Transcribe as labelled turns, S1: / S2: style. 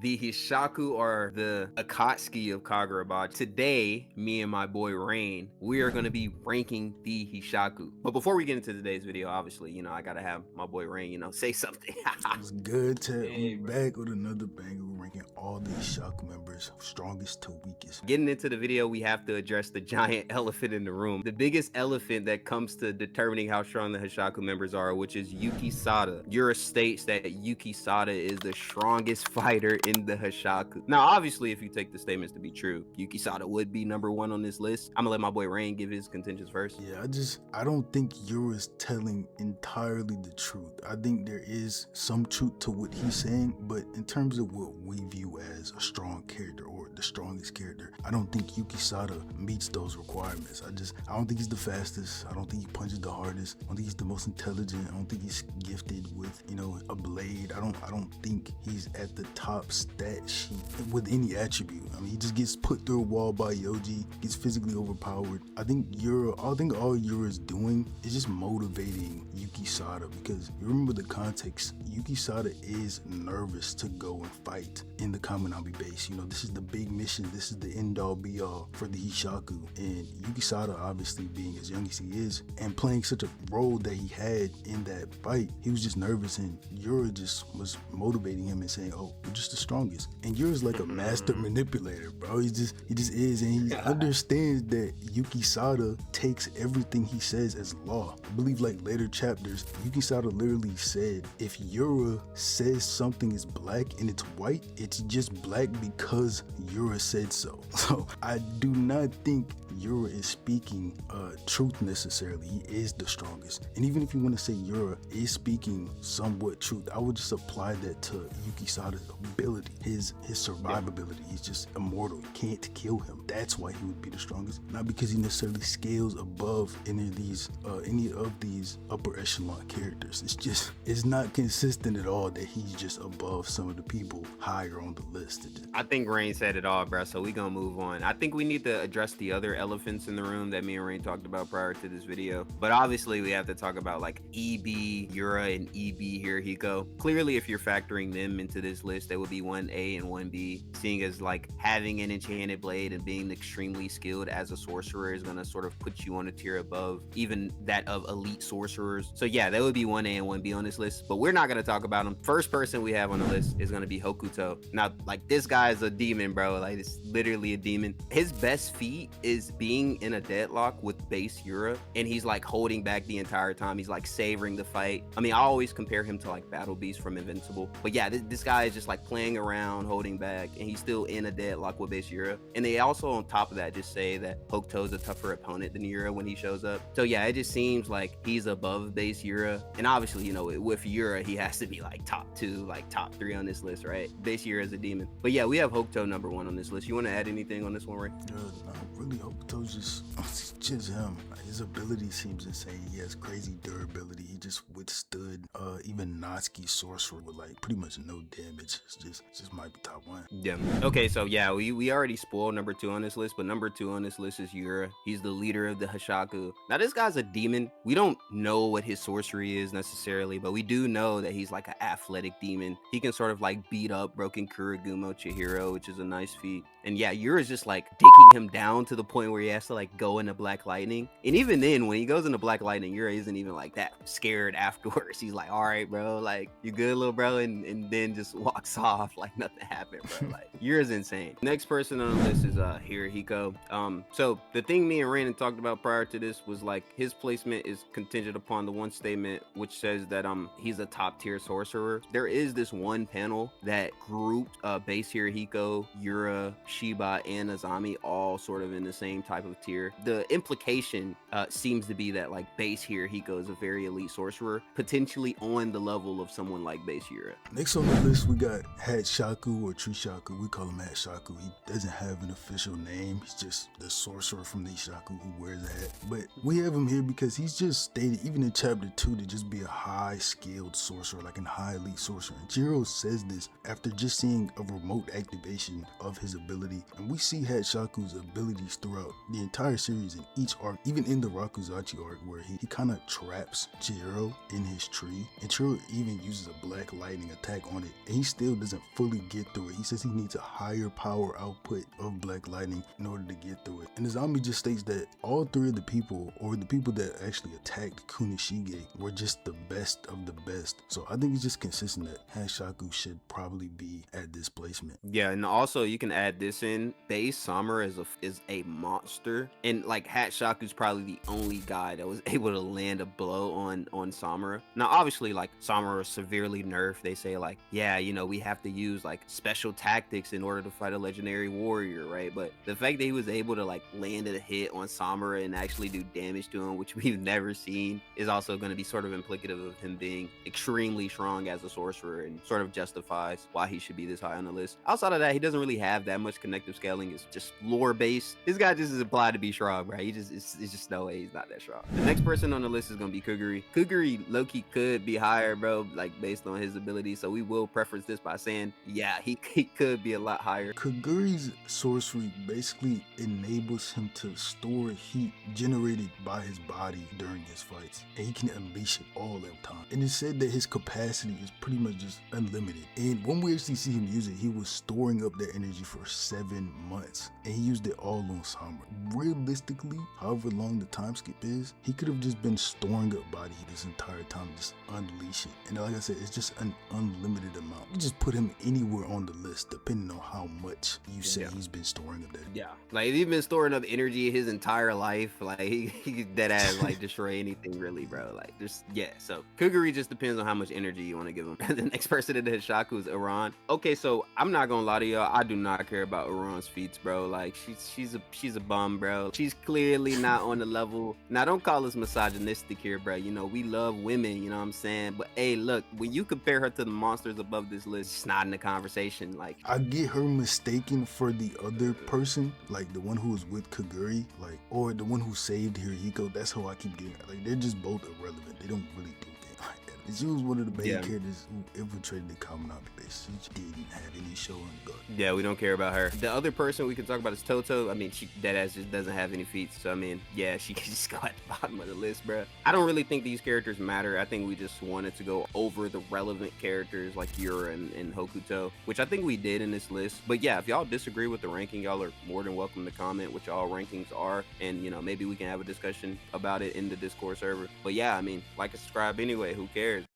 S1: The Hishaku are the Akatsuki of Kagurabachi. Today, me and my boy Rain, we are going to be ranking the Hishaku. But before we get into today's video, obviously, I got to have my boy Rain, say something.
S2: It's good, Ted. We
S1: Hey, bro.
S2: back with another banger. We're ranking all these shock members, strongest to weakest.
S1: Getting into the video, we have to address the giant elephant in the room. The biggest elephant that comes to determining how strong the Hishaku members are, which is Yuki Sada. Yura states that Yuki Sada is the strongest fighter in the Hishaku. Now, obviously, if you take the statements to be true, Yuki Sada would be number one on this list. I'm gonna let my boy Rain give his contentious first.
S2: Yeah, I don't think Yura's telling entirely the truth. I think there is some truth to what he's saying, but in terms of what we view as a strong character or the strongest character, I don't think Yuki Sada meets those requirements. I don't think he's the fastest. I don't think he punches the hardest. I don't think he's the most intelligent. I don't think he's gifted with, a blade. I don't think he's at the top stat sheet with any attribute. I mean, he just gets put through a wall by Yoji, gets physically overpowered. I think all Yura's doing is just motivating Yuki Sada, because you remember the context. Yuki Sada is nervous to go and fight in the Kaminami base. This is the big mission. This is the end all be all for the Hishaku. And Yuki Sada, obviously being as young as he is and playing such a role that he had in that fight, he was just nervous, and Yura just was motivating him and saying, "Oh, we're just the strongest." And Yura's like a master manipulator, bro. He just is, and he understands that Yuki Sada takes everything he says as law. I believe like later chapters, Yuki Sada literally said, if Yura says something is black and it's white, it's just black because Yura said so. So I do not think Yura is speaking truth necessarily. He is the strongest. And even if you want to say Yura is speaking somewhat truth, I would just apply that to Yuki Sada's ability, his survivability. He's just immortal. You can't kill him. That's why he would be the strongest. Not because he necessarily scales above any of these upper echelon characters. It's not consistent at all that he's just above some of the people higher on the list.
S1: I think Rain said it all, bro, so we gonna move on. I think we need to address the other elephants in the room that me and Rain talked about prior to this video. But obviously, we have to talk about like EB, Yura, and EB Hirohiko. Clearly, if you're factoring them into this list, they would be 1A and 1B, seeing as like having an enchanted blade and being extremely skilled as a sorcerer is gonna sort of put you on a tier above even that of elite sorcerers. So yeah, they would be 1A and 1B on this list, but we're not gonna talk about them. First person we have on the list is gonna be Hokuto. Now, like, this guy is a demon, bro. Like, it's literally a demon. His best feat is being in a deadlock with base Yura, and he's like holding back the entire time. He's like savoring the fight. I mean, I always compare him to like Battle Beast from Invincible, but yeah, this guy is just like playing around, holding back, and he's still in a deadlock with base Yura. And they also, on top of that, just say that Hokuto's a tougher opponent than Yura when he shows up. So yeah, it just seems like he's above base Yura, and obviously, with Yura, he has to be like top 2, like top 3 on this list, right? Base Yura is a demon. But yeah, we have Hokuto number 1 on this list. You want to add anything on this one, Ray?
S2: Really, Hokuto's just him. His ability seems insane. He has crazy durability. He just withstood even Natsuki's sorcerer with like pretty much no damage. It's just might be top 1.
S1: Yeah. Okay, so yeah, we already spoiled number 2 on this list, but number 2 on this list is Yura. He's the leader of the Hishaku. Now, this guy's a demon. We don't know what his sorcery is necessarily, but we do know that he's like an athletic demon. He can sort of like beat up broken Kurigumo Chihiro, which is a nice feat. And yeah, Yura's just like digging him down to the point where he has to like go into Black Lightning. And even then, when he goes into Black Lightning, Yura isn't even like that scared afterwards. He's like, all right, bro, like, you good, little bro? And then just walks off like nothing happened, bro. Like, Yura's insane. Next person on the list is Hirohiko. So the thing me and Rainen talked about prior to this was like his placement is contingent upon the one statement which says that he's a top tier sorcerer. There is this one panel that grouped base Hirohiko, Yura, Shiba, and Azami all sort of in the same type of tier. The implication seems to be that like base Hirohiko is a very elite sorcerer, potentially on the level of someone like base Yura.
S2: Next on the list, we got Hishaku or Trishaku. We call him Hishaku. He doesn't have an official name. He's just the sorcerer from the Hishaku who wears a hat. But we have him here because he's just stated, even in chapter 2, to just be a high-skilled sorcerer, like a high elite sorcerer. And Jiro says this after just seeing a remote activation of his ability. And we see Hishaku's abilities throughout throughout the entire series in each arc, even in the Rakuzachi arc where he kind of traps Chihiro in his tree, and Chihiro even uses a black lightning attack on it, and he still doesn't fully get through it. He says he needs a higher power output of black lightning in order to get through it. And the zombie just states that all three of the people, or the people that actually attacked Kunishige, were just the best of the best. So I think it's just consistent that Hishaku should probably be at this placement.
S1: Yeah, and also you can add this in. Base Samura is a monster, and like Hatshaku's probably the only guy that was able to land a blow on Samura. Now, obviously, like Samura is severely nerfed. They say like, yeah, you know, we have to use like special tactics in order to fight a legendary warrior, right? But the fact that he was able to like land a hit on Samura and actually do damage to him, which we've never seen, is also going to be sort of implicative of him being extremely strong as a sorcerer, and sort of justifies why he should be this high on the list. Outside of that, he doesn't really have that much connective scaling. It's just lore based. This guy just is implied to be strong, right? It's just no way he's not that strong. The next person on the list is gonna be Kuguri. Kuguri low-key could be higher, bro, like based on his ability. So we will preference this by saying, yeah, he could be a lot higher.
S2: Kaguri's sorcery basically enables him to store heat generated by his body during his fights, and he can unleash it all the time. And it's said that his capacity is pretty much just unlimited. And when we actually see him use it, he was storing up that energy for 7 months, and he used it all on Samura. Realistically, however long the time skip is, he could have just been storing up body heat this entire time, just unleash it. And like I said, it's just an unlimited amount. You just put him anywhere on the list depending on how much you say he's been storing up that.
S1: Yeah, like he's been storing up energy his entire life. Like he dead ass like destroy anything really, bro. Like just so Kuguri just depends on how much energy you want to give him. The next person in the Hishaku is Iran. Okay, so I'm not gonna lie to y'all, I do not care about Iran's feats, bro. Like she's a bum, bro. She's clearly not on the level. Now don't call us misogynistic here, bro. You know, we love women, you know what I'm saying? But hey, look, when you compare her to the monsters above this list, it's not in the conversation. Like
S2: I get her mistaken for the other person, like the one who was with Kaguri, like, or the one who saved Hirohiko. That's how I keep getting her. Like they're just both irrelevant. They don't really do things like that. And she was one of the main characters who infiltrated the Kaminami base. She didn't have any show on the guard.
S1: Yeah, we don't care about her. The other person we can talk about is Toto. I mean, she deadass just doesn't have any feats. So I mean, yeah, she can just go at the bottom of the list, bro. I don't really think these characters matter. I think we just wanted to go over the relevant characters like Yura and Hokuto, which I think we did in this list. But yeah, if y'all disagree with the ranking, y'all are more than welcome to comment what y'all rankings are, and you know, maybe we can have a discussion about it in the Discord server. But yeah, I mean, like and subscribe anyway. Who cares?